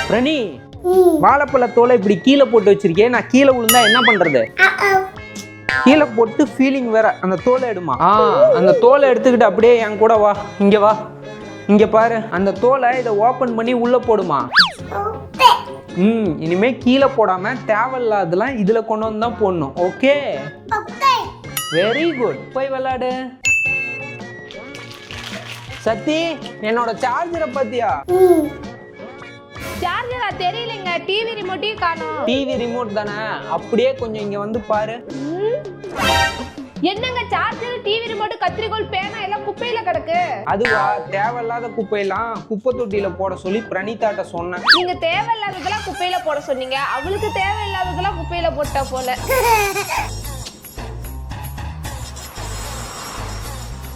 பிரணி, வாழைப்பழ தோலை இப்படி கீழே போட்டு வச்சிருக்கேன். நான் கீழே விழுந்தா என்ன பண்றது? கீழே போட்டு ஃபீலிங் வேற. அந்த தோலை எடுமா. அந்த தோலை எடுத்துக்கிட்டு அப்படியே என் கூட வா. இங்க வா, இங்க பாரு. அந்த தோலை இதை ஓபன் பண்ணி உள்ள போடுமா. இனிமே கீழே போடாம தேவையில்லாதெல்லாம் இதுல கொண்டு வந்து தான் போடணும். Okay, very good. போய் விளையாடு. சத்தி, என்னோட சார்ஜரை பாத்தியா? சார்ஜரா? தெரியலங்க. டிவி ரிமோட்டையும் காணோம். டிவி ரிமோட் தானே, அப்படியே கொஞ்சம் இங்க வந்து பாரு. என்னங்க சார்ஜர், டிவி ரிமோட், கத்திரிக்கோல், பேனா எல்லாம் குப்பையில கிடக்கு. அதுவா, தேவையில்லாத குப்பையெல்லாம் குப்பை தொட்டியில போட சொல்லி பிரணிதாட்ட சொன்னேன். நீங்க தேவையில்லாததெல்லாம் குப்பையில போட சொன்னீங்க, அவளுக்கு தேவையில்லாததெல்லாம் குப்பையில போட்டா போல.